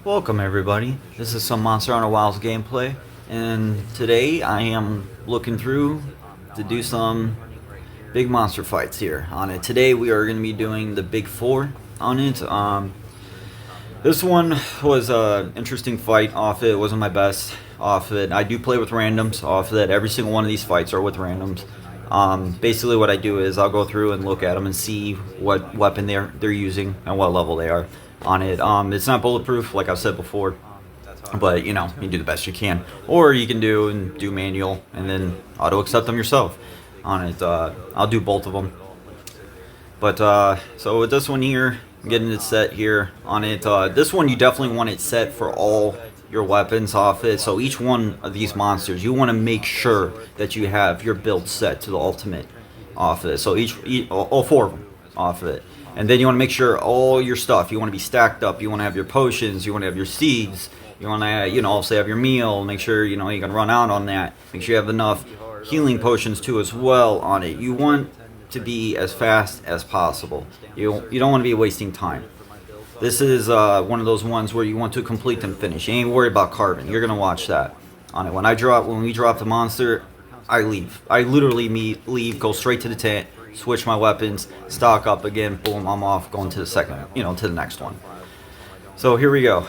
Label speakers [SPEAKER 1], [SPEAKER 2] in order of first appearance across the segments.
[SPEAKER 1] Welcome everybody, this is some Monster Hunter Wilds gameplay, and today I am looking through to do some big monster fights here on it. Today we are going to be doing the big four on it. This one was an interesting fight off it. It wasn't my best off it. I do play with randoms off it. Every single one of these fights are with randoms. Basically what I do is I'll go through and look at them and see what weapon they're using and what level they are on it. It's not bulletproof, like I've said before, but you do the best you can, or you can do manual and then auto accept them yourself on it. I'll do both of them, but so with this one here, I'm getting it set here on it. This one you definitely want it set for all your weapons off it. So each one of these monsters, you want to make sure that you have your build set to the ultimate off of it. So all four of them off of it. And then you want to make sure all your stuff, you want to be stacked up. You want to have your potions, you want to have your seeds, you want to, also have your meal. Make sure, you can run out on that. Make sure you have enough healing potions too as well on it. You want to be as fast as possible. You don't want to be wasting time. This is one of those ones where you want to complete and finish. You ain't worried about carving. You're going to watch that on it. When we drop the monster, I leave. I literally leave, go straight to the tent, switch my weapons, stock up again, boom, I'm off, going to the second, to the next one. So here we go.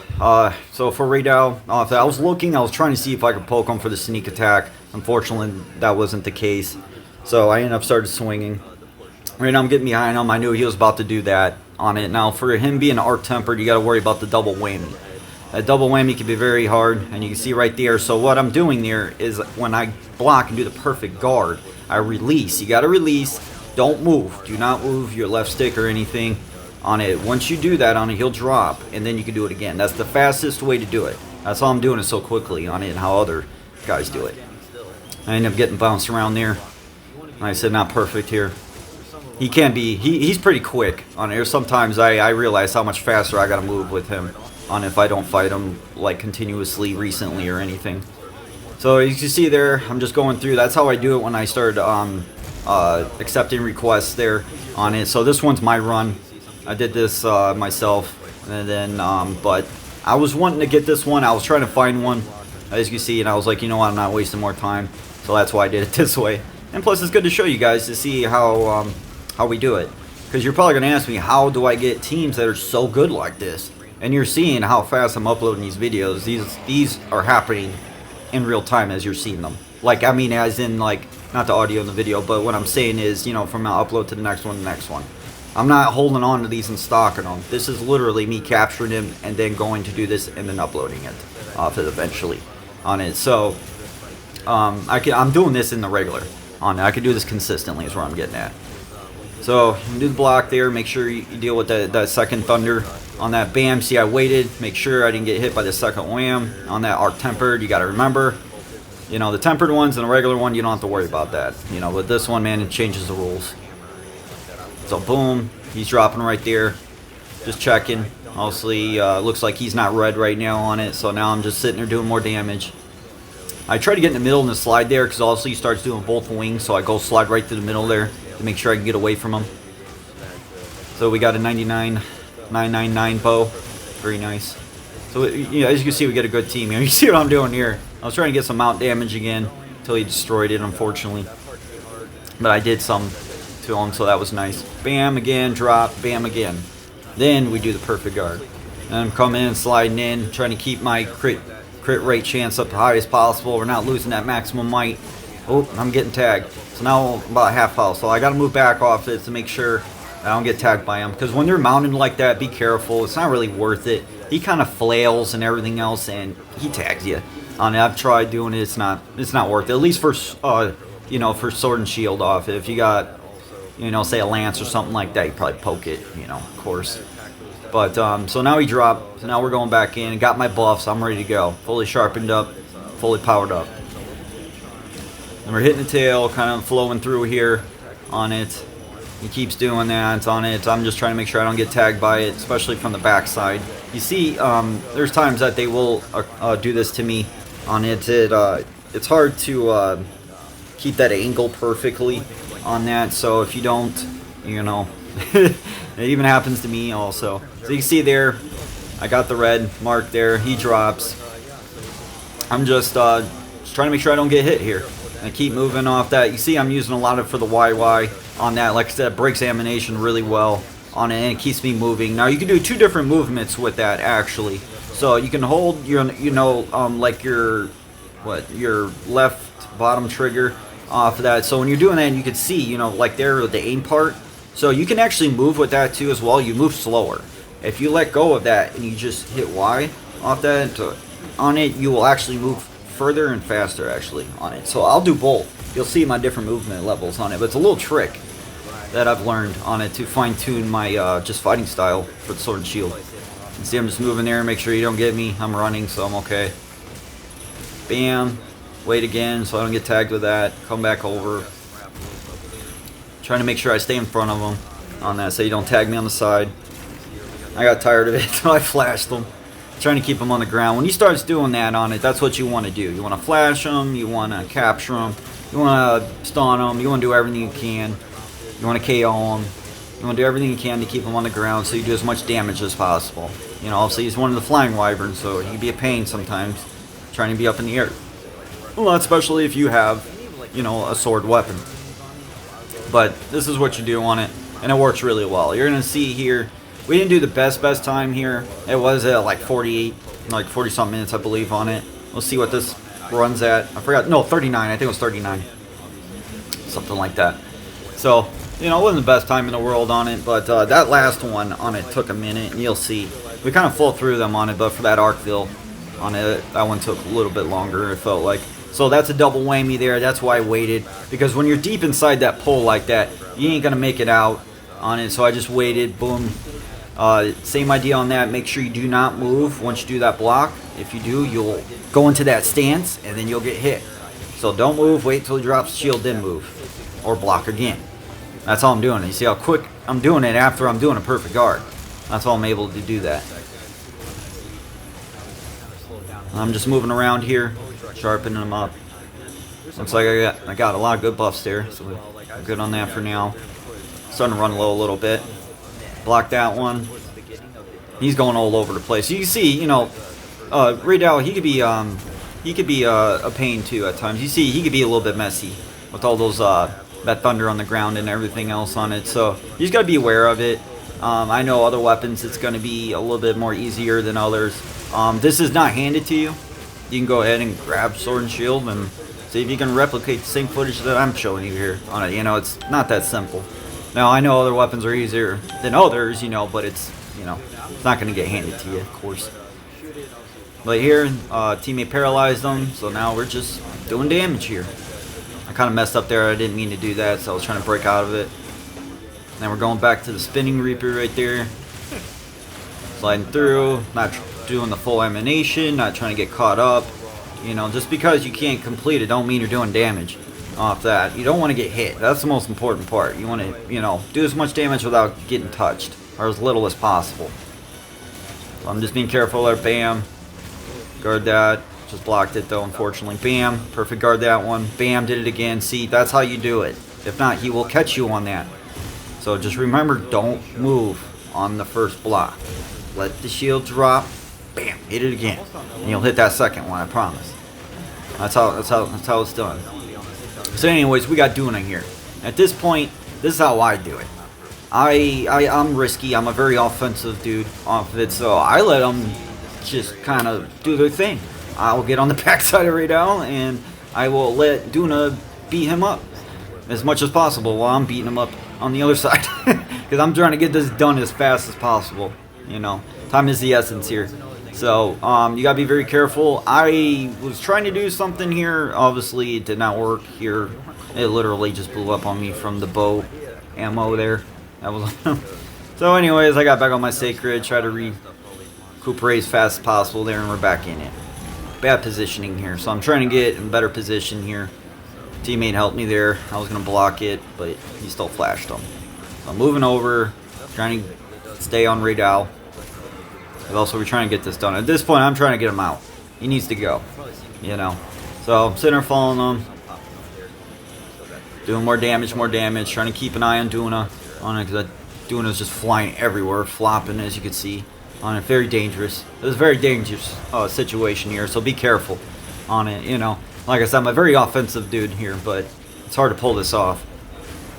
[SPEAKER 1] So for Radal, I was trying to see if I could poke him for the sneak attack. Unfortunately, that wasn't the case. So I ended up started swinging. Right now I'm getting behind him. I knew he was about to do that on it. Now for him being art-tempered, you got to worry about the double whammy. That double whammy can be very hard, and you can see right there. So what I'm doing there is when I block and do the perfect guard, I release. You got to release. Don't move. Do not move your left stick or anything on it. Once you do that on it, he'll drop, and then you can do it again. That's the fastest way to do it. That's how I'm doing it so quickly on it and how other guys do it. I end up getting bounced around there. Like I said, not perfect here. He can be. He's pretty quick on it. Sometimes I realize how much faster I got to move with him on if I don't fight him like continuously recently or anything. So as you can see there, I'm just going through. That's how I do it when I started accepting requests there on it. So this one's my run. I did this myself, and then but I was wanting to get this one. I was trying to find one, as you can see, and I was like, what, I'm not wasting more time. So that's why I did it this way. And plus, it's good to show you guys to see how we do it, because you're probably gonna ask me, how do I get teams that are so good like this? And you're seeing how fast I'm uploading these videos. These are happening in real time as you're seeing them. Like, I mean, as in, like, not the audio in the video, but what I'm saying is, from the upload to the next one. I'm not holding on to these and stocking them. This is literally me capturing them and then going to do this and then uploading it off it eventually on it. So I'm doing this in the regular on it. I can do this consistently is where I'm getting at. So you do the block there. Make sure you deal with that second thunder on that bam. See, I waited. Make sure I didn't get hit by the second wham on that arc tempered. You got to remember, the tempered ones and the regular one, you don't have to worry about that. With this one, man, it changes the rules. So boom, he's dropping right there. Just checking. Mostly looks like he's not red right now on it. So now I'm just sitting there doing more damage. I try to get in the middle and the slide there, because also he starts doing both wings. So I go slide right through the middle there to make sure I can get away from him. So we got a 999 bow. Very nice. So as you can see, we get a good team here. You see what I'm doing here. I was trying to get some mount damage again until he destroyed it, unfortunately. But I did some to him, so that was nice. Bam again, drop, bam again. Then we do the perfect guard. And I'm coming in, sliding in, trying to keep my crit rate chance up as high as possible. We're not losing that maximum might. Oh, I'm getting tagged. So now I'm about half health. So I got to move back off it to make sure I don't get tagged by him. Because when they're mounted like that, be careful. It's not really worth it. He kind of flails and everything else, and he tags you. I've tried doing it. It's not worth it. At least for for sword and shield off. If you got say a lance or something like that, you probably poke it. Of course. But so now he dropped. So now we're going back in. Got my buffs. I'm ready to go. Fully sharpened up. Fully powered up. And we're hitting the tail, kind of flowing through here on it. He keeps doing that on it. I'm just trying to make sure I don't get tagged by it, especially from the backside. You see, there's times that they will do this to me on it. It's hard to keep that angle perfectly on that. So if you don't, it even happens to me also. So you can see there, I got the red mark there. He drops. I'm just trying to make sure I don't get hit here. And keep moving off that. You see I'm using a lot of for the YY on that. Like I said, it breaks animation really well on it, and it keeps me moving. Now you can do 2 different movements with that actually. So you can hold your, like your left bottom trigger off of that. So when you're doing that, and you can see, like there, the aim part. So you can actually move with that too as well. You move slower. If you let go of that and you just hit Y off that on it, you will actually move further and faster actually on it. So I'll do both. You'll see my different movement levels on it, but it's a little trick that I've learned on it to fine tune my just fighting style for the sword and shield. You see I'm just moving there, make sure you don't get me. I'm running, so I'm okay. Bam. Wait again so I don't get tagged with that. Come back over. Trying to make sure I stay in front of them on that so you don't tag me on the side. I got tired of it, so I flashed them. Trying to keep them on the ground. When you start doing that on it, that's what you want to do. You want to flash them, you want to capture them, you want to stun them, you want to do everything you can. You want to KO them. You want to do everything you can to keep them on the ground so you do as much damage as possible. Obviously he's one of the flying wyverns, so he can be a pain sometimes trying to be up in the air. Well, especially if you have, a sword weapon. But this is what you do on it, and it works really well. You're going to see here, we didn't do the best time here. It was at like 40-something minutes, I believe, on it. We'll see what this runs at. I forgot, no, 39. I think it was 39. Something like that. So, it wasn't the best time in the world on it, but that last one on it took a minute, and you'll see. We kind of flew through them on it, but for that Arcville on it, that one took a little bit longer, it felt like. So that's a double whammy there. That's why I waited, because when you're deep inside that pole like that, you ain't going to make it out on it. So I just waited, boom. Same idea on that. Make sure you do not move once you do that block. If you do, you'll go into that stance, and then you'll get hit. So don't move. Wait till he drops the shield, then move. Or block again. That's all I'm doing. You see how quick I'm doing it after I'm doing a perfect guard. That's all I'm able to do that. I'm just moving around here, sharpening them up. Looks like I got a lot of good buffs there, so I'm good on that for now. Starting to run low a little bit. Block that one. He's going all over the place. You can see, Raydal, he could be a pain too at times. You see, he could be a little bit messy with all those that thunder on the ground and everything else on it. So you just gotta be aware of it. I know other weapons it's gonna be a little bit more easier than others. This is not handed to you. You can go ahead and grab sword and shield and see if you can replicate the same footage that I'm showing you here on it. It's not that simple. Now I know other weapons are easier than others, but it's it's not gonna get handed to you, of course. But here, teammate paralyzed them, so now we're just doing damage here. I kind of messed up there. I didn't mean to do that, so I was trying to break out of it. Then we're going back to the spinning reaper right there. Sliding through, not doing the full emanation, not trying to get caught up. Just because you can't complete it don't mean you're doing damage off that. You don't want to get hit. That's the most important part. You want to, do as much damage without getting touched, or as little as possible. So I'm just being careful there. Bam. Guard that. Just blocked it though, unfortunately. Bam. Perfect guard that one. Bam. Did it again. See, that's how you do it. If not, he will catch you on that. So just remember, don't move on the first block. Let the shield drop. Bam. Hit it again. And you'll hit that second one, I promise. That's how it's done. So anyways, we got Duna here. At this point, this is how I do it. I'm risky. I'm a very offensive dude off of it, so I let them just kind of do their thing. I'll get on the backside of Raydal, and I will let Duna beat him up as much as possible while I'm beating him up on the other side. Because I'm trying to get this done as fast as possible. Time is the essence here. So, you gotta be very careful. I was trying to do something here. Obviously, it did not work here. It literally just blew up on me from the bow ammo there. That was. So, anyways, I got back on my sacred. Try to recuperate as fast as possible there, and we're back in it. Bad positioning here, so I'm trying to get in better position here. Teammate helped me there. I was gonna block it, but he still flashed him. So I'm moving over, trying to stay on Raydal. But also, we're trying to get this done. At this point, I'm trying to get him out. He needs to go, So I'm sitting there following him, doing more damage, trying to keep an eye on Duna, because Duna's just flying everywhere, flopping, as you can see. on it. Very dangerous. It was a very dangerous situation here, so be careful on it. You know, like I said, I'm a very offensive dude here, but it's hard to pull this off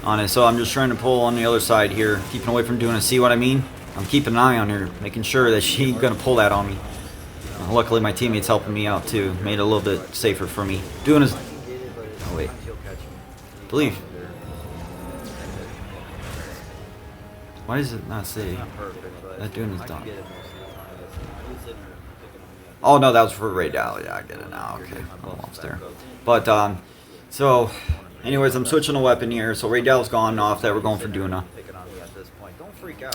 [SPEAKER 1] on it. So I'm just trying to pull on the other side here, keeping away from doing it. See what I mean? I'm keeping an eye on her, making sure that she ain't gonna pull that on me. Luckily, my teammate's helping me out too. Made it a little bit safer for me. Doing his. Oh wait. Believe. Why does it not say that doing is done? Oh no, that was for Ray Dow. Yeah, I get it now. Okay, I'm almost there. But so, anyways, I'm switching a weapon here. So Ray Dow's gone off that. We're going for Duna.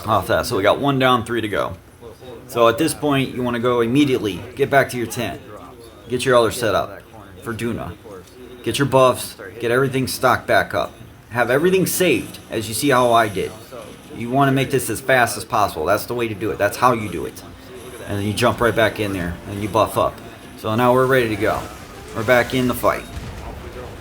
[SPEAKER 1] Off that. So we got 1 down, 3 to go. So at this point, you want to go immediately. Get back to your tent. Get your other set up for Duna. Get your buffs. Get everything stocked back up. Have everything saved, as you see how I did. You want to make this as fast as possible. That's the way to do it. That's how you do it. And then you jump right back in there and you buff up. So now we're ready to go. We're back in the fight.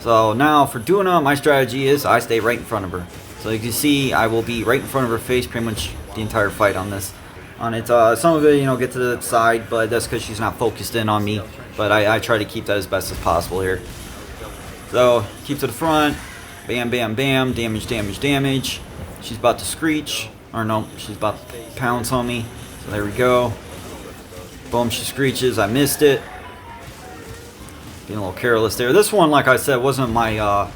[SPEAKER 1] So now for Duna, my strategy is I stay right in front of her. So you can see I will be right in front of her face pretty much the entire fight on this. On it, some of it, you know, get to the side, but that's because she's not focused in on me. But I try to keep that as best as possible here. So keep to the front. Bam, bam, bam. Damage, damage, damage. She's about to screech. Or no, she's about to pounce on me. So there we go. Boom, she screeches. I missed it. Being a little careless there. This one, like I said, wasn't my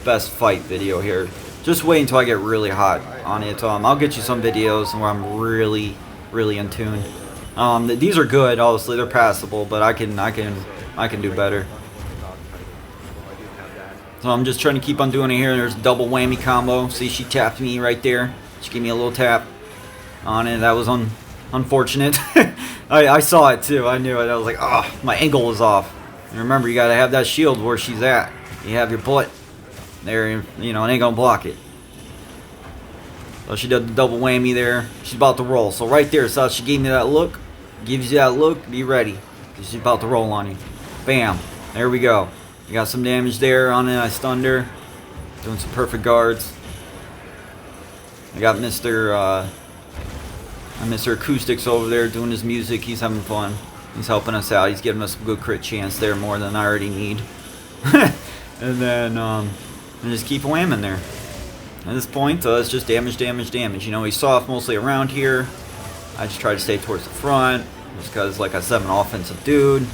[SPEAKER 1] best fight video here. Just wait until I get really hot on it. I'll get you some videos where I'm really in tune. These are good, obviously they're passable, but I can do better. So I'm just trying to keep on doing it here. There's a double whammy combo. See, she tapped me right there. She gave me a little tap on it. That was unfortunate. I saw it too. I knew it. I was like, oh, my angle was off. And remember, you gotta have that shield where she's at. You have your butt there, you know, it ain't gonna block it. So she did the double whammy there. She's about to roll. So right there, so she gave me that look. Gives you that look. Be ready. She's about to roll on you. Bam. There we go. You got some damage there on it. I stunned her. Doing some perfect guards. I got Mr. Acoustics over there doing his music. He's having fun. He's helping us out. He's giving us a good crit chance there, more than I already need. And then and just keep whamming there. At this point, it's just damage, damage, damage. You know, he's soft mostly around here. I just try to stay towards the front, just because, like I said, I'm an offensive dude.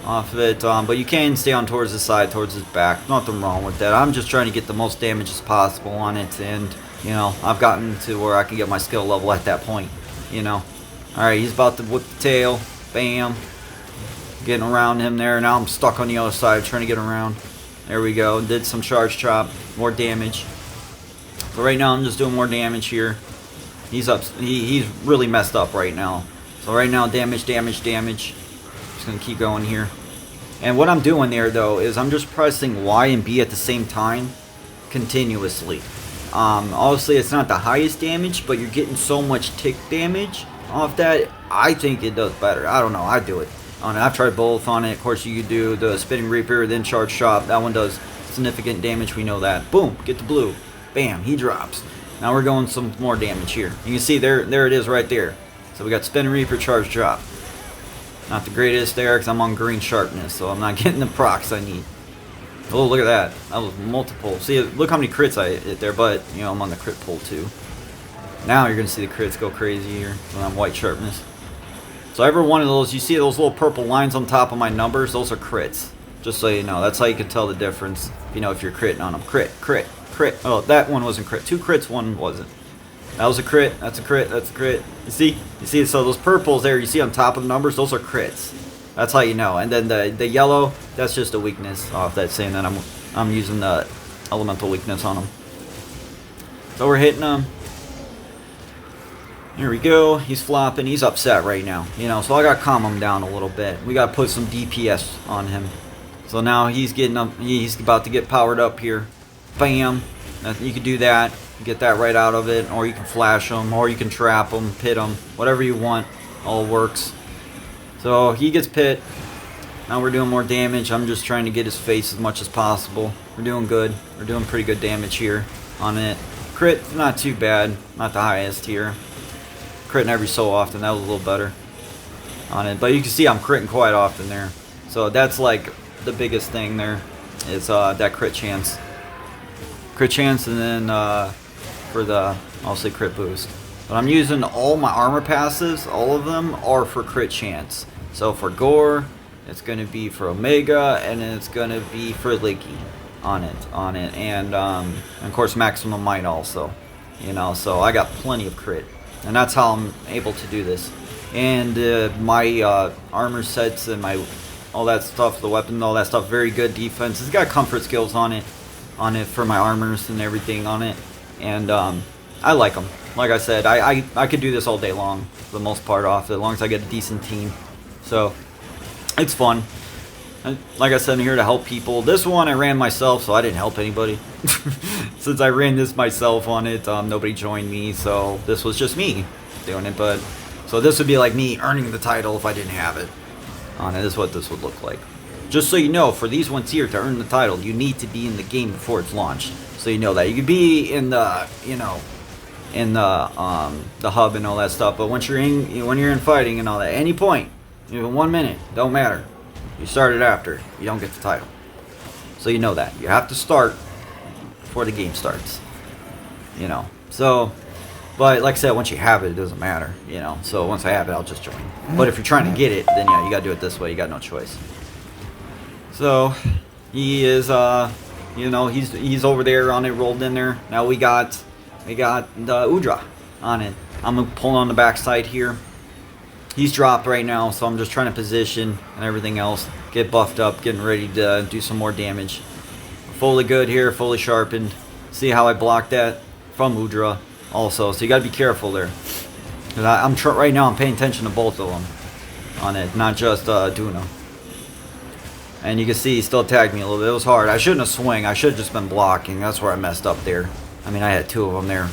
[SPEAKER 1] Off of it, but you can stay on towards the side, towards his back. Nothing wrong with that. I'm just trying to get the most damage as possible on it, and you know, I've gotten to where I can get my skill level at that point. You know, all right, he's about to whip the tail. Bam, getting around him there. Now I'm stuck on the other side, trying to get around. There we go. Did some charge chop, more damage. So right now I'm just doing more damage here. He's up. He's really messed up right now. So right now, damage, damage, damage. Just gonna keep going here. And what I'm doing there though is I'm just pressing Y and B at the same time, continuously. Obviously it's not the highest damage, but you're getting so much tick damage off that. I think it does better. I don't know. I do it. I've tried both on it. Of course, you could do the Spinning Reaper, then Charge Chop. That one does significant damage. We know that. Boom. Get the blue. Bam. He drops. Now we're going some more damage here. You can see there it is right there. So we got Spinning Reaper, Charge Chop. Not the greatest there because I'm on green sharpness, so I'm not getting the procs I need. Oh, look at that. That was multiple. See, look how many crits I hit there, but, you know, I'm on the crit pull too. Now you're going to see the crits go crazy here when I'm white sharpness. So every one of those, you see those little purple lines on top of my numbers, those are crits. Just so you know, that's how you can tell the difference, you know, if you're critting on them. Crit, crit, crit. Oh, that one wasn't crit. 2 crits, 1 wasn't. That was a crit, that's a crit, that's a crit. You see, so those purples there, you see on top of the numbers, those are crits. That's how you know. And then the yellow, that's just a weakness off that, saying that I'm using the elemental weakness on them. So we're hitting them. Here we go. He's flopping. He's upset right now. You know, so I got to calm him down a little bit. We got to put some DPS on him. So now he's getting up. He's about to get powered up here. Bam. You can do that. Get that right out of it. Or you can flash him. Or you can trap him. Pit him. Whatever you want. All works. So he gets pit. Now we're doing more damage. I'm just trying to get his face as much as possible. We're doing good. We're doing pretty good damage here on it. Crit, not too bad. Not the highest here. critting every so often. That was a little better on it. But you can see I'm critting quite often there. So that's like the biggest thing there is that crit chance. Crit chance, and then for the, I'll say crit boost. But I'm using all my armor passives, all of them are for crit chance. So for Gore, it's going to be for Omega, and then it's going to be for Liggy on it. And of course Maximum Might also. You know, so I got plenty of crit. And that's how I'm able to do this. And my armor sets and my all that stuff, the weapon, all that stuff, very good defense. It's got comfort skills on it for my armors and everything on it. And I like them. Like I said, I could do this all day long for the most part off, as long as I get a decent team. So it's fun. And like I said, I'm here to help people. This one I ran myself, so I didn't help anybody. Since I ran this myself on it, nobody joined me, so this was just me doing it. But so this would be like me earning the title if I didn't have it on it. This is what this would look like. Just so you know, for these ones here to earn the title, you need to be in the game before it's launched. So you know that you could be in the, you know, in the hub and all that stuff. But once you're in, you know, when you're in fighting and all that, any point, even 1 minute, don't matter. You started after, you don't get the title. So you know that you have to start before the game starts. You know. So, but like I said, once you have it, it doesn't matter. You know. So once I have it, I'll just join. But if you're trying to get it, then yeah, you gotta do it this way. You got no choice. So he is, you know, he's over there on it, rolled in there. Now we got the Udra on it. I'm gonna pull on the backside here. He's dropped right now, so I'm just trying to position and everything else. Get buffed up, getting ready to do some more damage. Fully good here, fully sharpened. See how I blocked that from Udra also. So you gotta be careful there. Cause right now I'm paying attention to both of them on it, not just Duna. And you can see he still attacked me a little bit. It was hard. I shouldn't have swung. I should have just been blocking. That's where I messed up there. I mean, I had two of them there,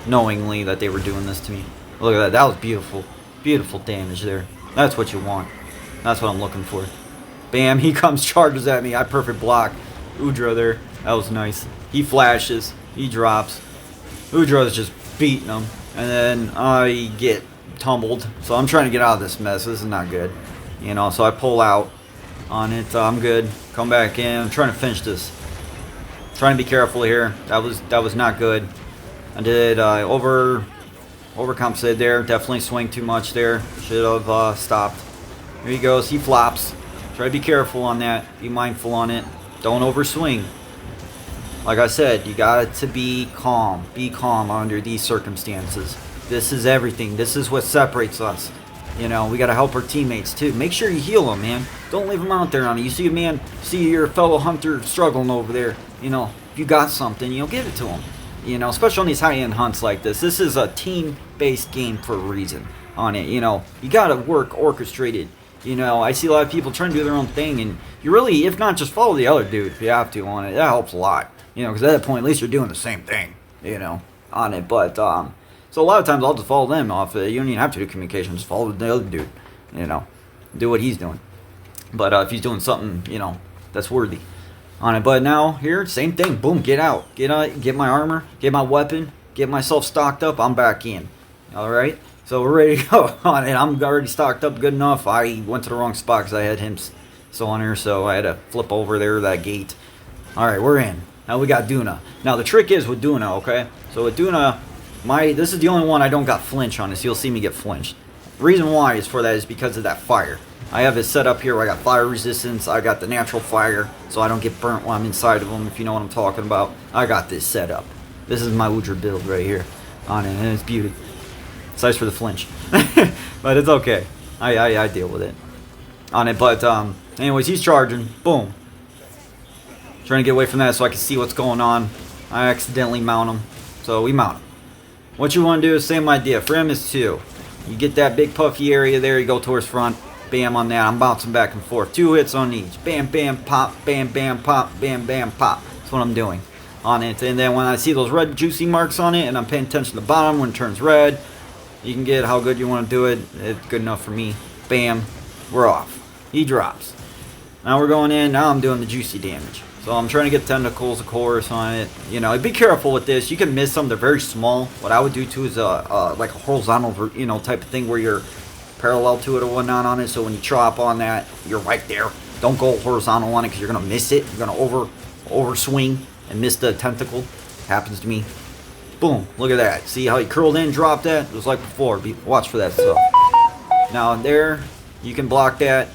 [SPEAKER 1] knowingly that they were doing this to me. Look at that. That was beautiful. Beautiful damage there. That's what you want. That's what I'm looking for. Bam. He comes, charges at me. I perfect block. Udra there. That was nice. He flashes. He drops. Udra's just beating him. And then I get tumbled. So I'm trying to get out of this mess. This is not good. You know, so I pull out on it. I'm good. Come back in. I'm trying to finish this. Trying to be careful here. That was not good. I did overcompensated there. Definitely swing too much there. Should have stopped. Here he goes. He flops. Try to be careful on that. Be mindful on it. Don't overswing. Like I said, you got to be calm. Be calm under these circumstances. This is everything. This is what separates us. You know, we got to help our teammates too. Make sure you heal them, man. Don't leave them out there on it. You see a man, see your fellow hunter struggling over there. You know, if you got something, you know, give it to him. You know, especially on these high-end hunts like this. This is a team-based game for a reason on it. You know, you got to work orchestrated. You know, I see a lot of people trying to do their own thing, and you really, if not, just follow the other dude if you have to on it. That helps a lot. You know, because at that point, at least you're doing the same thing, you know, on it. But, so a lot of times I'll just follow them off. You don't even have to do communication. Just follow the other dude, you know, do what he's doing. But if he's doing something, you know, that's worthy on it. But now here, same thing. Boom, get out. Get my armor, get my weapon, get myself stocked up. I'm back in. All right. So we're ready to go on it. I'm already stocked up good enough. I went to the wrong spot because I had him still on here. So I had to flip over there, that gate. All right, we're in. Now we got Duna. Now the trick is with Duna, okay? So with Duna, this is the only one I don't got flinch on. So you'll see me get flinched. The reason why is for that is because of that fire. I have it set up here where I got fire resistance. I got the natural fire, so I don't get burnt while I'm inside of them, if you know what I'm talking about. I got this set up. This is my Udra build right here on it, and it's beauty. It's nice for the flinch. But it's okay. I deal with it on it. But anyways, he's charging. Boom. Trying to get away from that so I can see what's going on. I accidentally mount him. So we mount him. What you want to do is same idea. For him is 2. You get that big puffy area there. You go towards front. Bam on that. I'm bouncing back and forth. 2 hits on each. Bam, bam, pop. Bam, bam, pop. Bam, bam, pop. That's what I'm doing on it. And then when I see those red juicy marks on it and I'm paying attention to the bottom when it turns red, you can get how good you want to do it. It's good enough for me. Bam. We're off. He drops. Now we're going in. Now I'm doing the juicy damage. So I'm trying to get tentacles, of course, on it. You know, be careful with this. You can miss them. They're very small. What I would do too is like a horizontal, you know, type of thing where you're parallel to it or whatnot on it. So when you chop on that, you're right there. Don't go horizontal on it because you're gonna miss it. You're gonna overswing and miss the tentacle. Happens to me. Boom! Look at that. See how he curled in, dropped that? It was like before. Watch for that stuff. Now there, you can block that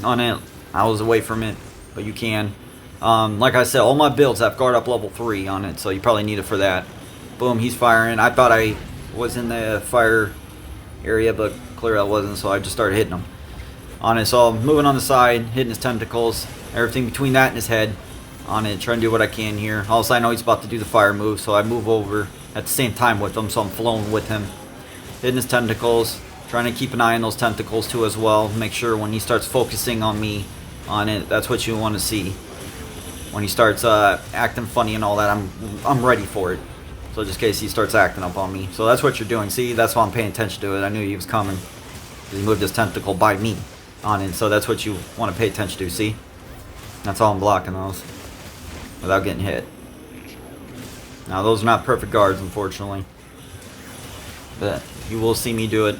[SPEAKER 1] on it. I was away from it, but you can. Like I said, all my builds have guard up level 3 on it, so you probably need it for that. Boom, he's firing. I thought I was in the fire area, but clearly I wasn't, so I just started hitting him on it. So I'm moving on the side, hitting his tentacles, everything between that and his head on it, trying to do what I can here. Also, I know he's about to do the fire move, so I move over at the same time with him, so I'm flowing with him, hitting his tentacles, trying to keep an eye on those tentacles too as well. Make sure when he starts focusing on me on it, that's what you want to see. When he starts acting funny and all that, I'm ready for it. So just in case he starts acting up on me. So that's what you're doing. See, that's why I'm paying attention to it. I knew he was coming. He moved his tentacle by me on it. So that's what you want to pay attention to. See? That's all I'm blocking those without getting hit. Now those are not perfect guards, unfortunately. But you will see me do it.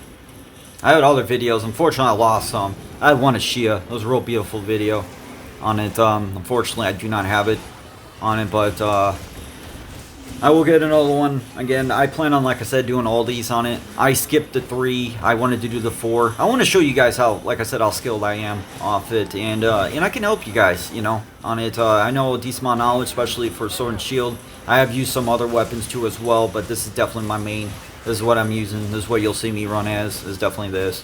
[SPEAKER 1] I had other videos. Unfortunately, I lost some. I had one of Shia. It was a real beautiful video on it. Unfortunately, I do not have it on it, but I will get another one. Again, I plan on, like I said, doing all these on it. I skipped the 3. I wanted to do the 4. I want to show you guys how, like I said, how skilled I am off it, and I can help you guys, you know, on it. I know a decent amount of knowledge, especially for sword and shield. I have used some other weapons too as well, but this is definitely my main. This is what I'm using. This is what you'll see me run as. Is definitely this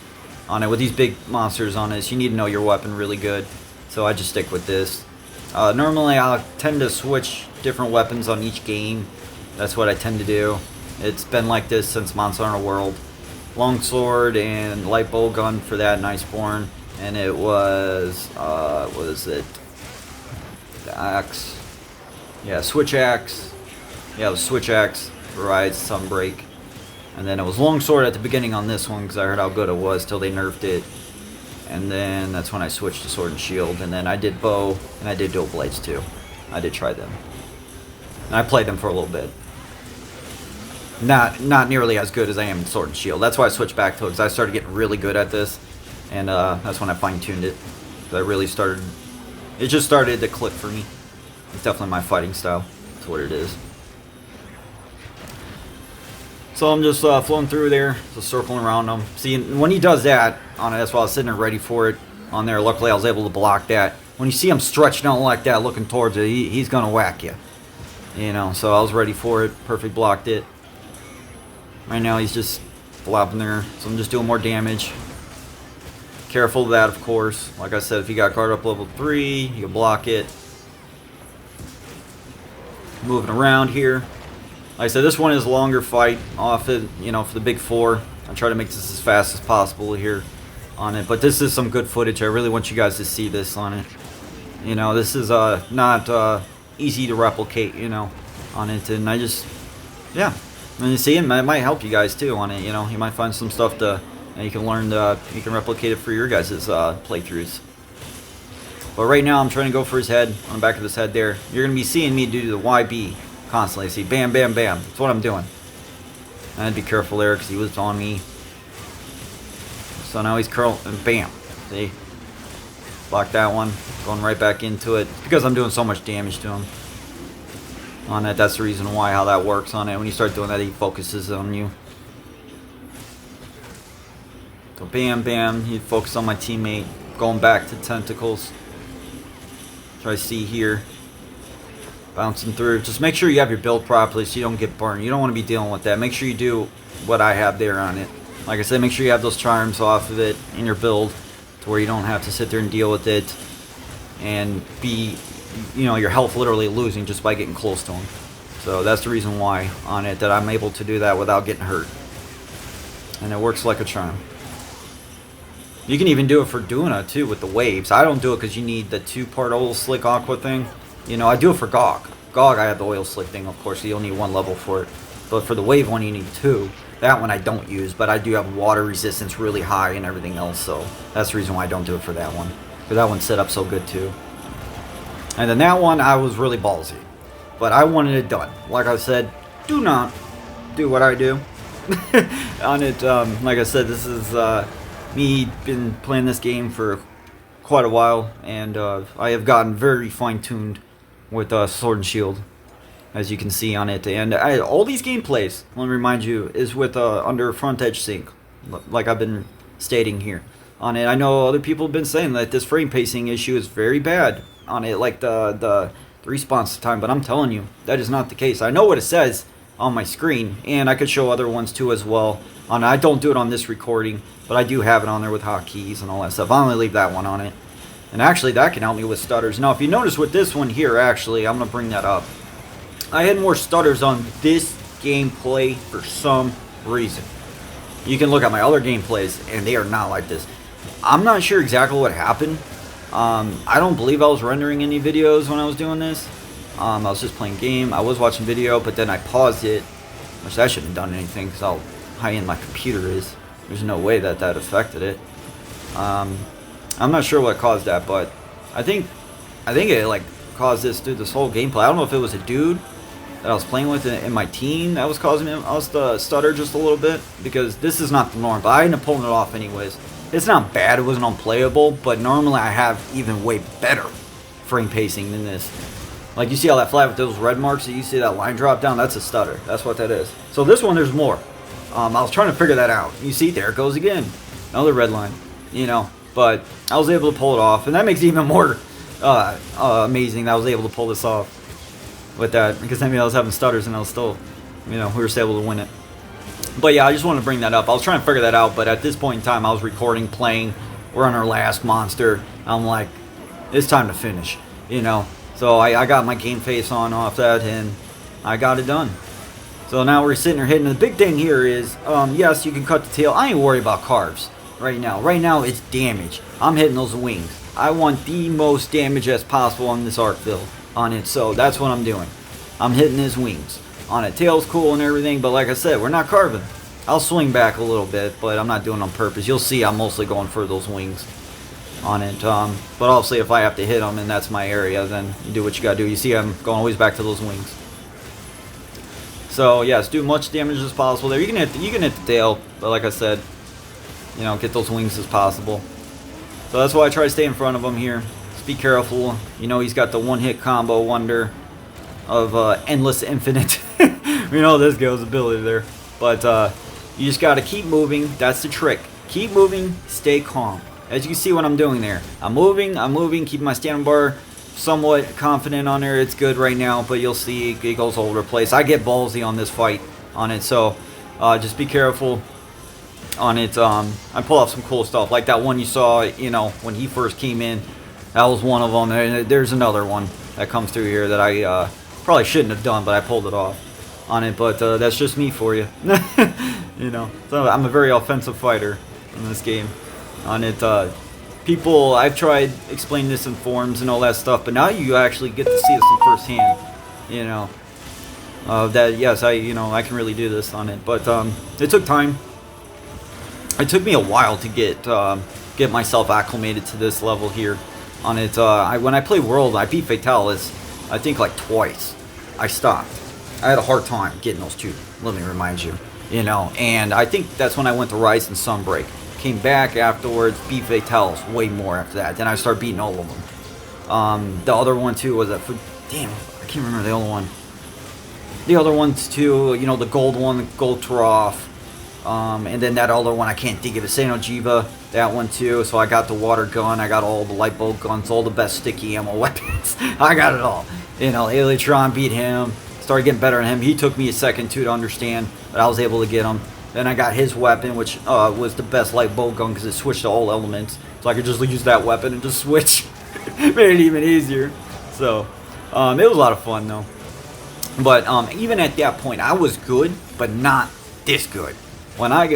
[SPEAKER 1] on it. With these big monsters on this, you need to know your weapon really good. So I just stick with this. Normally I tend to switch different weapons on each game. That's what I tend to do. It's been like this since Monster Hunter World. Longsword and light bow gun for that, Iceborne. And it was, what is it? The axe. Yeah, switch axe. Yeah, it was switch axe for Rise, Sunbreak. And then it was longsword at the beginning on this one because I heard how good it was till they nerfed it. And then that's when I switched to sword and shield. And then I did bow and I did dual blades too. I did try them. And I played them for a little bit. Not nearly as good as I am in sword and shield. That's why I switched back to it because I started getting really good at this. And that's when I fine-tuned it. I really started... It just started to click for me. It's definitely my fighting style. That's what it is. So I'm just flowing through there, just circling around him. See, when he does that, on it, that's why I was sitting there ready for it on there. Luckily, I was able to block that. When you see him stretching out like that, looking towards it, he's going to whack you. You know, so I was ready for it. Perfect blocked it. Right now, he's just flopping there. So I'm just doing more damage. Careful of that, of course. Like I said, if you got guard up level 3, you can block it. Moving around here. Like I said, this one is a longer fight off it, you know, for the big 4. I try to make this as fast as possible here on it. But this is some good footage. I really want you guys to see this on it. You know, this is not easy to replicate, you know, on it. And I just, yeah. And you see, it might help you guys too on it, you know. You might find some stuff to, you can learn, you can replicate it for your guys' playthroughs. But right now, I'm trying to go for his head, on the back of his head there. You're going to be seeing me do the YB constantly. See, bam, bam, bam. That's what I'm doing. I had to be careful there because he was on me. So now he's curling, and bam. See? Block that one. Going right back into it. It's because I'm doing so much damage to him. On it, that's the reason why, how that works on it. When you start doing that, he focuses on you. So bam, bam. He focused on my teammate. Going back to tentacles. Try to see here. Bouncing through. Just make sure you have your build properly so you don't get burned. You don't want to be dealing with that. Make sure you do what I have there on it. Like I said, make sure you have those charms off of it in your build to where you don't have to sit there and deal with it and be, you know, your health literally losing just by getting close to them. So that's the reason why on it that I'm able to do that without getting hurt. And it works like a charm. You can even do it for Duna too with the waves. I don't do it because you need the 2-part oil slick aqua thing. You know, I do it for Gog. Gog, I have the oil slick thing, of course. You only need 1 level for it. But for the wave one, you need 2. That one I don't use, but I do have water resistance really high and everything else. So that's the reason why I don't do it for that one. because that one set up so good too. And then that one, I was really ballsy. But I wanted it done. Like I said, do not do what I do. On it, like I said, this is me been playing this game for quite a while. And I have gotten very fine-tuned with Sword and Shield, as you can see on it. And all these gameplays, let me remind you, is with under front edge sync, like I've been stating here on it. I know other people have been saying that this frame pacing issue is very bad on it, like the response time, but I'm telling you, that is not the case. I know what it says on my screen, and I could show other ones too as well. I don't do it on this recording, but I do have it on there with hotkeys and all that stuff. I only leave that one on it. And actually, that can help me with stutters. Now, if you notice with this one here, actually, I'm going to bring that up. I had more stutters on this gameplay for some reason. You can look at my other gameplays, and they are not like this. I'm not sure exactly what happened. I don't believe I was rendering any videos when I was doing this. I was just playing game. I was watching video, but then I paused it, which I shouldn't have done anything because how high-end my computer is. There's no way that affected it. I'm not sure what caused that, but I think it like caused this through this whole gameplay. I don't know if it was a dude that I was playing with in my team that was causing us to stutter just a little bit, because this is not the norm. But I ended up pulling it off anyways. It's not bad. It wasn't unplayable, but normally I have even way better frame pacing than this. Like, you see how that flag with those red marks, that you see that line drop down, that's a stutter. That's what that is. So this one, there's more. I was trying to figure that out. You see, there it goes again. Another red line, you know. But I was able to pull it off, and that makes it even more amazing that I was able to pull this off with that, because I mean, I was having stutters and I was still, you know, we were still able to win it. But yeah, I just wanted to bring that up. I was trying to figure that out, but at this point in time, I was recording, playing. We're on our last monster. I'm like, it's time to finish, you know. So I got my game face on off that, and I got it done. So now we're sitting here hitting. The big thing here is, yes, you can cut the tail. I ain't worried about carves right now. Right now, it's damage. I'm hitting those wings. I want the most damage as possible on this arc build on it, so that's what I'm doing. I'm hitting his wings on it. Tail's cool and everything, but like I said, we're not carving. I'll swing back a little bit, but I'm not doing it on purpose. You'll see I'm mostly going for those wings on it. But obviously, if I have to hit them and that's my area, then you do what you gotta do. You see I'm going always back to those wings. So yes, do much damage as possible there. You can hit the tail, but like I said, you know, get those wings as possible. So that's why I try to stay in front of him here. Just be careful. You know, he's got the one-hit combo wonder of endless infinite. We know this girl's ability there. But you just got to keep moving. That's the trick. Keep moving. Stay calm. As you can see what I'm doing there. I'm moving, keeping my stamina bar somewhat confident on there. It's good right now, but you'll see it goes all over the place. I get ballsy on this fight on it, so just be careful on it. I pull off some cool stuff, like that one you saw, you know, when he first came in. That was one of them. And there's another one that comes through here that I probably shouldn't have done, but I pulled it off on it. But that's just me for you. You know, so I'm a very offensive fighter in this game on it. People, I've tried explaining this in forums and all that stuff, but now you actually get to see this in firsthand. You know, that yes, I can really do this on it. But it took time. It took me a while to get myself acclimated to this level here on it. When I play World, I beat Fatalis, I think like twice. I stopped. I had a hard time getting those two. Let me remind you, you know. And I think that's when I went to Rise and Sunbreak. Came back afterwards, beat Fatalis way more after that. Then I started beating all of them. The other one too was damn, I can't remember the other one. The other ones too, you know, the gold one, the gold trough. And then that other one, I can't think of it, Sano Jiva, that one too. So I got the water gun, I got all the light bulb guns, all the best sticky ammo weapons. I got it all. You know, Elytron, beat him, started getting better than him. He took me a second too to understand, but I was able to get him. Then I got his weapon, which was the best light bulb gun because it switched to all elements. So I could just use that weapon and just switch. Made it even easier. So it was a lot of fun though. But even at that point, I was good, but not this good. When I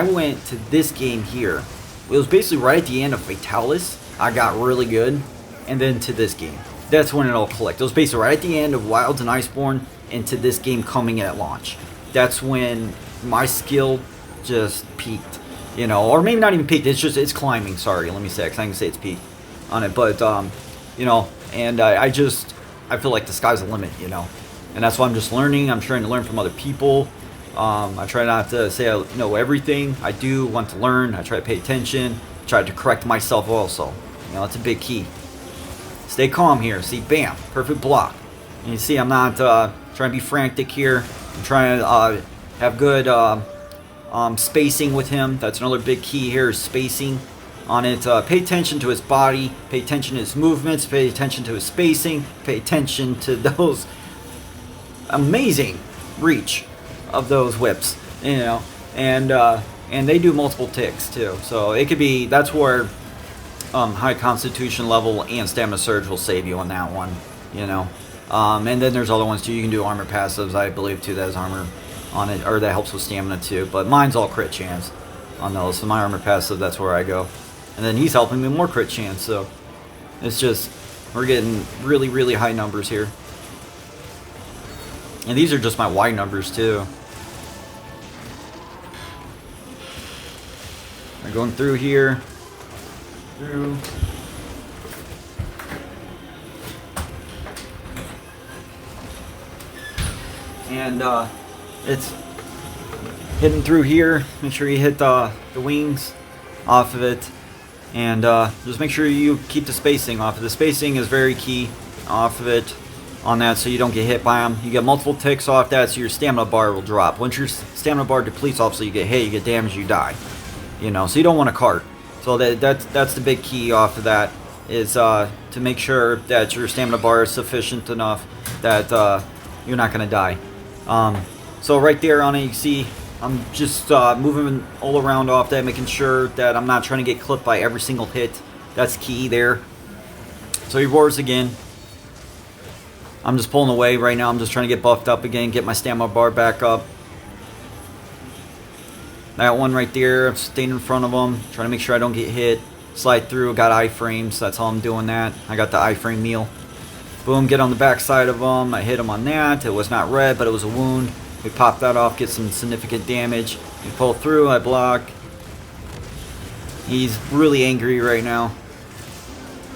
[SPEAKER 1] went to this game here, it was basically right at the end of Fatalis. I got really good, and then to this game. That's when it all clicked. It was basically right at the end of Wilds and Iceborne, and to this game coming at launch. That's when my skill just peaked you know, or maybe not even peaked. It's just it's climbing. Sorry, let me say, because I can say it's peaked on it, but you know, and I feel like the sky's the limit, you know, and that's why I'm just learning. I'm trying to learn from other people. I try not to say I know everything. I do want to learn. I try to pay attention. Try to correct myself also. You know, that's a big key. Stay calm here. See, bam, perfect block. And you see, I'm not trying to be frantic here. I'm trying to have good spacing with him. That's another big key here is spacing on it. Pay attention to his body. Pay attention to his movements. Pay attention to his spacing. Pay attention to those amazing reach of those whips. You know, and they do multiple ticks too. So it could be, that's where high constitution level and stamina surge will save you on that one. You know. And then there's other ones too. You can do armor passives, I believe, too. That has armor on it, or that helps with stamina too. But mine's all crit chance on those. So my armor passive, that's where I go. And then he's helping me more crit chance. So it's just, we're getting really, really high numbers here. And these are just my Y numbers too. We're going through here. Through. And it's hitting through here. Make sure you hit the wings off of it, and just make sure you keep the spacing off of the spacing is very key off of it on that, so you don't get hit by them. You get multiple ticks off that, so your stamina bar will drop. Once your stamina bar depletes, obviously you get hit, you get damaged, you die. You know, so you don't want to cart. So that's the big key off of that is to make sure that your stamina bar is sufficient enough that you're not going to die. So right there on it, you see I'm just moving all around off that, making sure that I'm not trying to get clipped by every single hit. That's key there. So he roars again. I'm just pulling away right now. I'm just trying to get buffed up again, get my stamina bar back up. That one right there, I'm staying in front of him, trying to make sure I don't get hit. Slide through, got iframes, that's how I'm doing that. I got the iframe meal. Boom, get on the back side of him. I hit him on that. It was not red, but it was a wound. We pop that off, get some significant damage. We pull through, I block. He's really angry right now.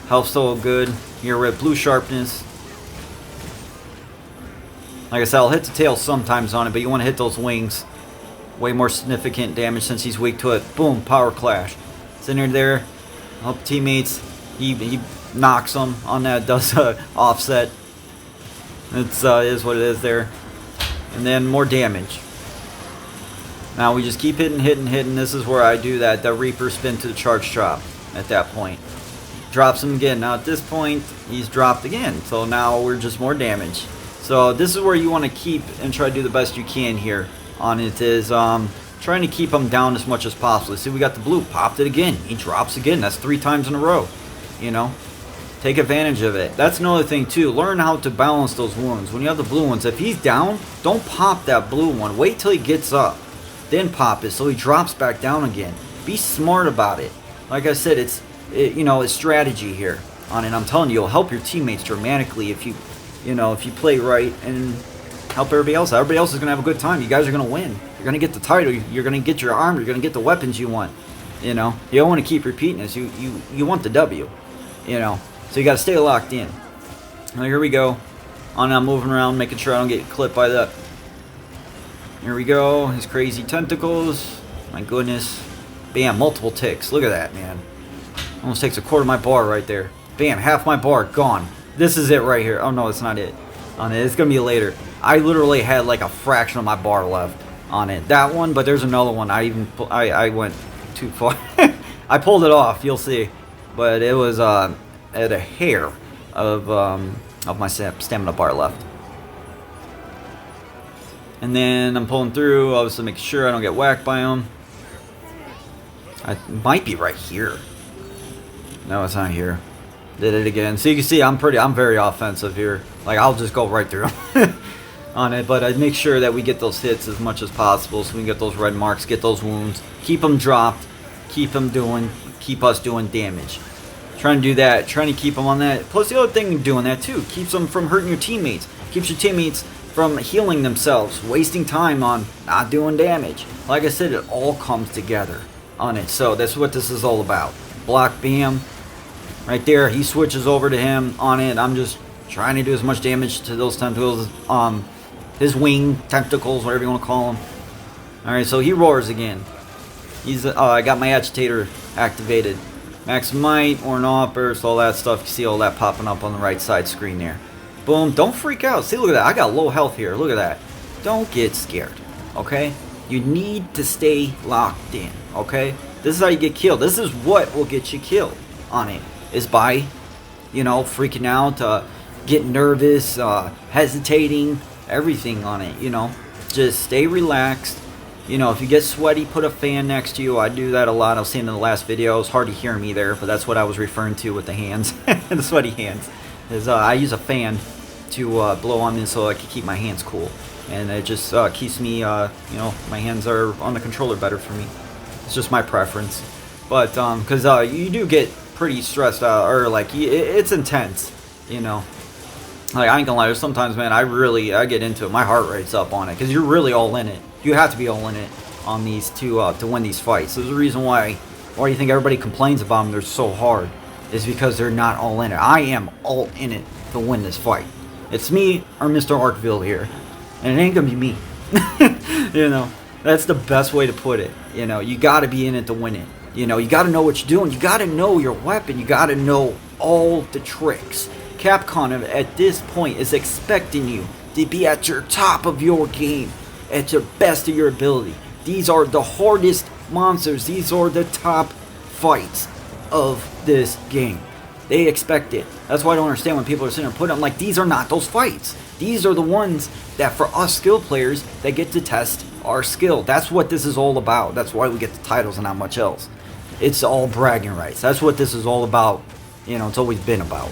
[SPEAKER 1] Health still good. Here we're at blue sharpness. Like I said, I'll hit the tail sometimes on it, but you want to hit those wings. Way more significant damage since he's weak to it. Boom, power clash. Center there. Help teammates. He knocks them on that, does offset. It's is what it is there. And then more damage. Now we just keep hitting. This is where I do that, the Reaper spin to the charge drop at that point. Drops him again. Now at this point, he's dropped again. So now we're just more damage. So this is where you want to keep and try to do the best you can here on it is trying to keep him down as much as possible. See, we got the blue, popped it again. He drops again. That's 3 times in a row. You know, take advantage of it. That's another thing too. Learn how to balance those wounds. When you have the blue ones, if he's down, don't pop that blue one. Wait till he gets up, then pop it so he drops back down again. Be smart about it. Like I said, it's strategy here on it. I'm telling you, it'll help your teammates dramatically if you play right and help everybody else. Everybody else is gonna have a good time. You guys are gonna win. You're gonna get the title. You're gonna get your armor. You're gonna get the weapons you want. You know, you don't want to keep repeating this. You want the W. You know, so you got to stay locked in. Now here we go. I'm moving around, making sure I don't get clipped by that. Here we go. His crazy tentacles. My goodness. Bam, multiple ticks. Look at that, man. Almost takes a quarter of my bar right there. Bam, half my bar gone. This is it right here. Oh no, it's not it. On it, it's gonna be later. I literally had like a fraction of my bar left on it. That one, but there's another one. I went too far. I pulled it off. You'll see. But it was at a hair of my stamina bar left. And then I'm pulling through, obviously making sure I don't get whacked by them. I might be right here. No, it's not here. Did it again. So you can see I'm very offensive here. Like I'll just go right through on it. But I make sure that we get those hits as much as possible so we can get those red marks, get those wounds, keep them dropped, keep us doing damage. Trying to do that, trying to keep them on that. Plus the other thing doing that too, keeps them from hurting your teammates. Keeps your teammates from healing themselves, wasting time on not doing damage. Like I said, it all comes together on it. So that's what this is all about. Block, bam. Right there, he switches over to him on it. I'm just trying to do as much damage to those tentacles, his wing tentacles, whatever you want to call them. Alright, so he roars again. I got my agitator activated. Max might, or not burst, all that stuff. You see all that popping up on the right side screen there. Boom, don't freak out. See, look at that. I got low health here. Look at that. Don't get scared, okay? You need to stay locked in, okay? This is how you get killed. This is what will get you killed on it. Is by, you know, freaking out, getting nervous, hesitating, everything on it, you know. Just stay relaxed. You know, if you get sweaty, put a fan next to you. I do that a lot. I was saying in the last video. It's hard to hear me there, but that's what I was referring to with the hands. The sweaty hands. Is I use a fan to blow on me so I can keep my hands cool. And it just keeps me, you know, my hands are on the controller better for me. It's just my preference. But, because you do get pretty stressed out, or like, it's intense, you know. Like, I ain't gonna lie, there's sometimes, man, I get into it. My heart rate's up on it, because you're really all in it. You have to be all in it on these to win these fights. There's a reason why you think everybody complains about them, they're so hard, is because they're not all in it. I am all in it to win this fight. It's me or Mr. Arkville here, and it ain't gonna be me. You know, that's the best way to put it. You know, you gotta be in it to win it. You know, you gotta know what you're doing. You gotta know your weapon. You gotta know all the tricks. Capcom at this point is expecting you to be at your top of your game, at your best of your ability. These are the hardest monsters. These are the top fights of this game. They expect it. That's why I don't understand when people are sitting there putting them like, these are not those fights. These are the ones that for us skill players that get to test our skill. That's what this is all about. That's why we get the titles and not much else. It's all bragging rights. That's what this is all about. You know, it's always been about.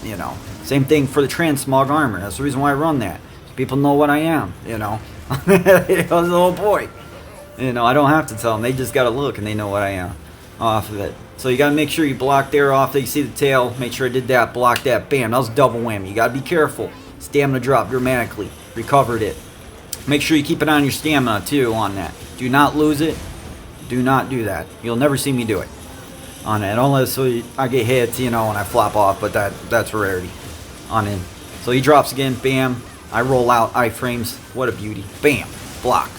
[SPEAKER 1] You know, same thing for the transmog armor. That's the reason why I run that. So people know what I am. You know, that's the whole point. You know, I don't have to tell them. They just gotta look and they know what I am off of it. So you gotta make sure you block there off. That you see the tail. Make sure I did that. Block that. Bam. That was double whammy. You gotta be careful. Stamina drop dramatically. Recovered it. Make sure you keep it on your stamina too on that. Do not lose it. Do not do that. You'll never see me do it on it, unless I get hit, you know, and I flop off, but that's rarity on it. So he drops again, bam. I roll out iframes. What a beauty. Bam. Block.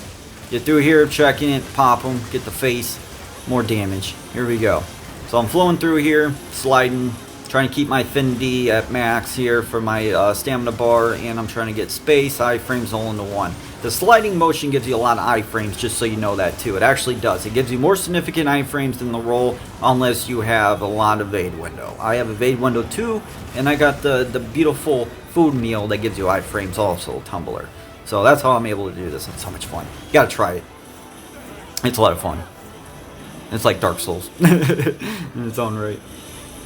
[SPEAKER 1] Get through here, check in, pop him, get the face, more damage. Here we go. So I'm flowing through here, sliding, trying to keep my affinity at max here for my stamina bar, and I'm trying to get space, iframes all into one. The sliding motion gives you a lot of iframes, just so you know that too. It actually does. It gives you more significant iframes than the roll, unless you have a lot of evade window. I have evade window too, and I got the beautiful food meal that gives you iframes also, tumbler. So that's how I'm able to do this. It's so much fun. You gotta try it. It's a lot of fun. It's like Dark Souls in its own right.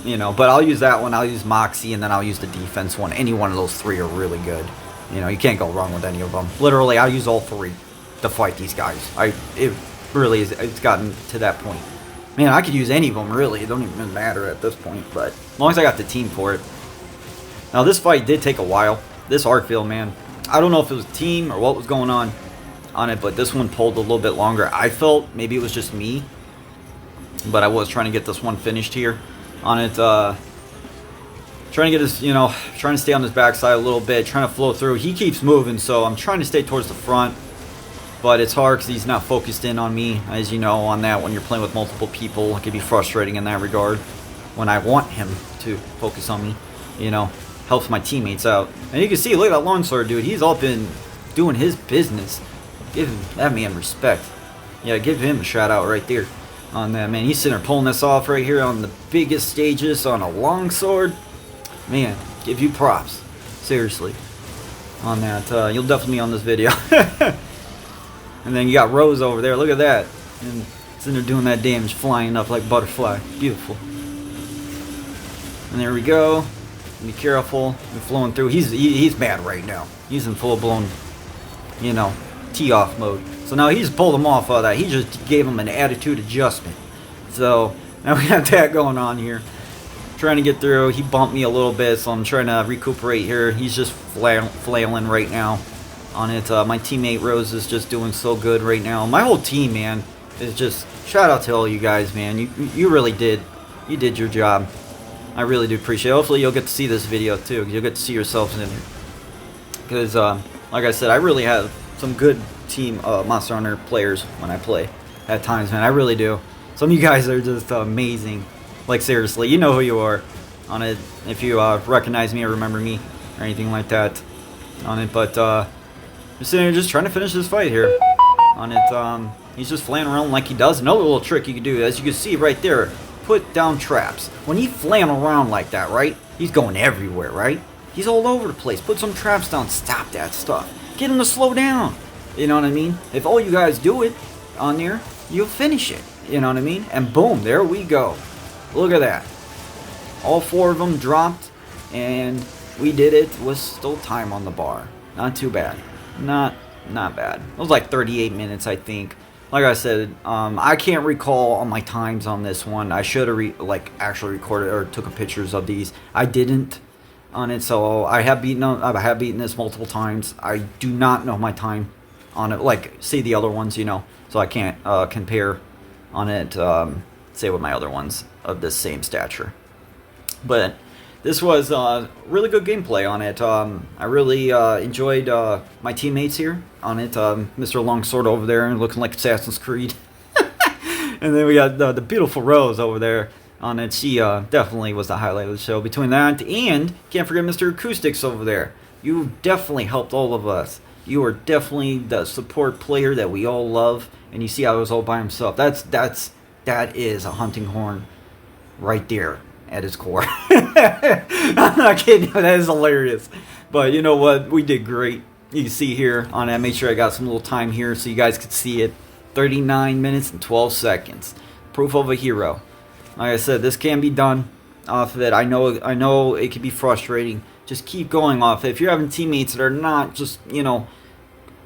[SPEAKER 1] You know, but I'll use that one. I'll use Moxie, and then I'll use the defense one. Any one of those three are really good. You know, you can't go wrong with any of them. Literally, I use all three to fight these guys. It really is. It's gotten to that point. Man, I could use any of them, really. It don't even matter at this point. But as long as I got the team for it. Now, this fight did take a while. This Arkville, man. I don't know if it was team or what was going on it, but this one pulled a little bit longer. I felt maybe it was just me. But I was trying to get this one finished here on it. Trying to get his, you know, trying to stay on his backside a little bit, trying to flow through. He keeps moving, so I'm trying to stay towards the front. But it's hard because he's not focused in on me, as you know, on that. When you're playing with multiple people, it can be frustrating in that regard. When I want him to focus on me, you know, helps my teammates out. And you can see, look at that longsword dude. He's all been doing his business. Give that man respect. Yeah, give him a shout out right there on that, man. He's sitting there pulling this off right here on the biggest stages on a longsword. Man, give you props. Seriously. On that. You'll definitely be on this video. And then you got Rose over there. Look at that. And sitting there doing that damage, flying up like butterfly. Beautiful. And there we go. Be careful. We're flowing through. He's mad right now. He's in full-blown, you know, tee-off mode. So now he's pulled him off of that. He just gave him an attitude adjustment. So now we got that going on here. Trying to get through. He bumped me a little bit, so I'm trying to recuperate here. He's just flailing right now on it. My teammate Rose is just doing so good right now. My whole team, man, is just shout out to all you guys, man. You really did. You did your job. I really do appreciate it. Hopefully you'll get to see this video too. You'll get to see yourselves in it. Because, like I said, I really have some good team Monster Hunter players when I play at times, man. I really do. Some of you guys are just amazing. Like, seriously, you know who you are on it. If you recognize me or remember me or anything like that on it. But, just sitting here just trying to finish this fight here on it. He's just flying around like he does. Another little trick you can do, as you can see right there, put down traps. When he's flying around like that, right, he's going everywhere, right? He's all over the place. Put some traps down. Stop that stuff. Get him to slow down. You know what I mean? If all you guys do it on there, you'll finish it. You know what I mean? And boom, there we go. Look at that. All 4 of them dropped, and we did it with still time on the bar. Not too bad. Not bad. It was like 38 minutes, I think. Like I said, I can't recall all my times on this one. I should have actually recorded or took pictures of these. I didn't on it, so I have beaten this multiple times. I do not know my time on it, like see the other ones, you know, so I can't compare on it, say with my other ones of the same stature. But this was really good gameplay on it. I really enjoyed my teammates here on it. Mr. Longsword over there looking like Assassin's Creed. And then we got the beautiful Rose over there on it. She definitely was the highlight of the show. Between that and, can't forget Mr. Acoustics over there. You definitely helped all of us. You are definitely the support player that we all love. And you see how it was all by himself. That is a hunting horn right there at its core. I'm not kidding. That is hilarious. But you know what? We did great. You can see here on it. I made sure I got some little time here so you guys could see it. 39 minutes and 12 seconds. Proof of a hero. Like I said, this can be done off of it. I know it can be frustrating. Just keep going off it. If you're having teammates that are not just, you know,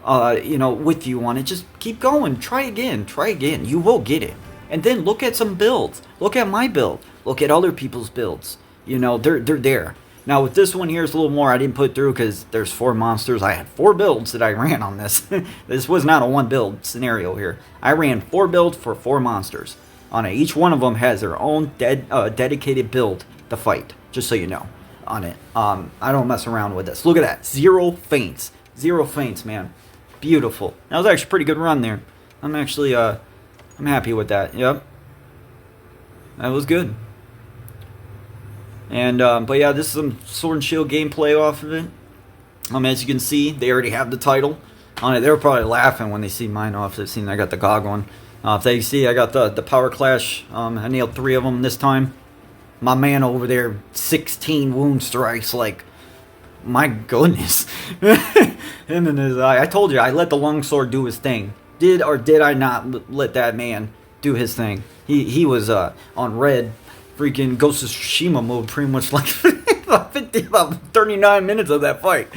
[SPEAKER 1] with you on it, just keep going. Try again. Try again. You will get it. And then look at some builds. Look at my build. Look at other people's builds. You know, they're there. Now with this one here, it's a little more I didn't put through because there's 4 monsters. I had 4 builds that I ran on this. This was not a 1 build scenario here. I ran 4 builds for 4 monsters on it. Each one of them has their own dedicated build to fight. Just so you know on it. I don't mess around with this. Look at that. 0 feints. 0 feints, man. Beautiful. That was actually a pretty good run there. I'm actually I'm happy with that. Yep. That was good. And but yeah, this is some Sword and Shield gameplay off of it. As you can see, they already have the title on it. They were probably laughing when they see mine off. They've seen I got the GOG one. If they see I got the Power Clash, I nailed 3 of them this time. My man over there, 16 wound strikes. Like, my goodness. Him and his eye. I told you, I let the Longsword do his thing. Did or did I not let that man do his thing? He was on red, freaking Ghost of Tsushima mode, pretty much like about 39 minutes of that fight.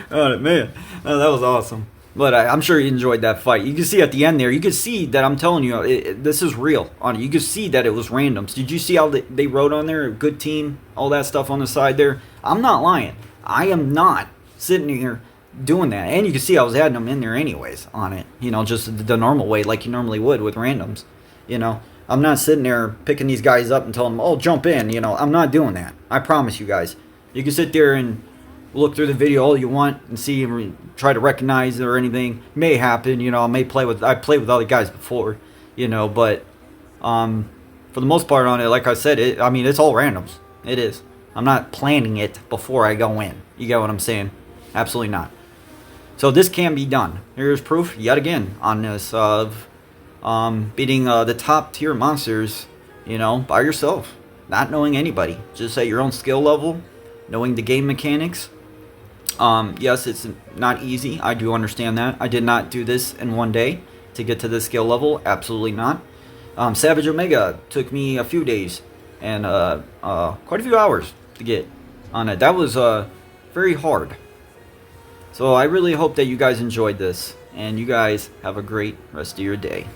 [SPEAKER 1] Oh man, that was awesome. But I'm sure you enjoyed that fight. You can see at the end there, you can see that I'm telling you, this is real on it. You can see that it was randoms. Did you see how they wrote on there, good team, all that stuff on the side there? I'm not lying. I am not sitting here doing that. And you can see I was adding them in there anyways on it. You know, just the normal way like you normally would with randoms. You know, I'm not sitting there picking these guys up and telling them, oh, jump in. You know, I'm not doing that. I promise you guys. You can sit there and look through the video all you want and see and try to recognize it or anything. May happen, you know. I played with other guys before, you know, but for the most part on it, like I said, it's all randoms. It is. I'm not planning it before I go in. You get what I'm saying? Absolutely not. So this can be done. Here's proof yet again on this of beating the top tier monsters, you know, by yourself, not knowing anybody, just at your own skill level, knowing the game mechanics. Yes, it's not easy. I do understand that. I did not do this in one day to get to this skill level. Absolutely not. Savage Omega took me a few days and quite a few hours to get on it. That was very hard. So I really hope that you guys enjoyed this, and you guys have a great rest of your day.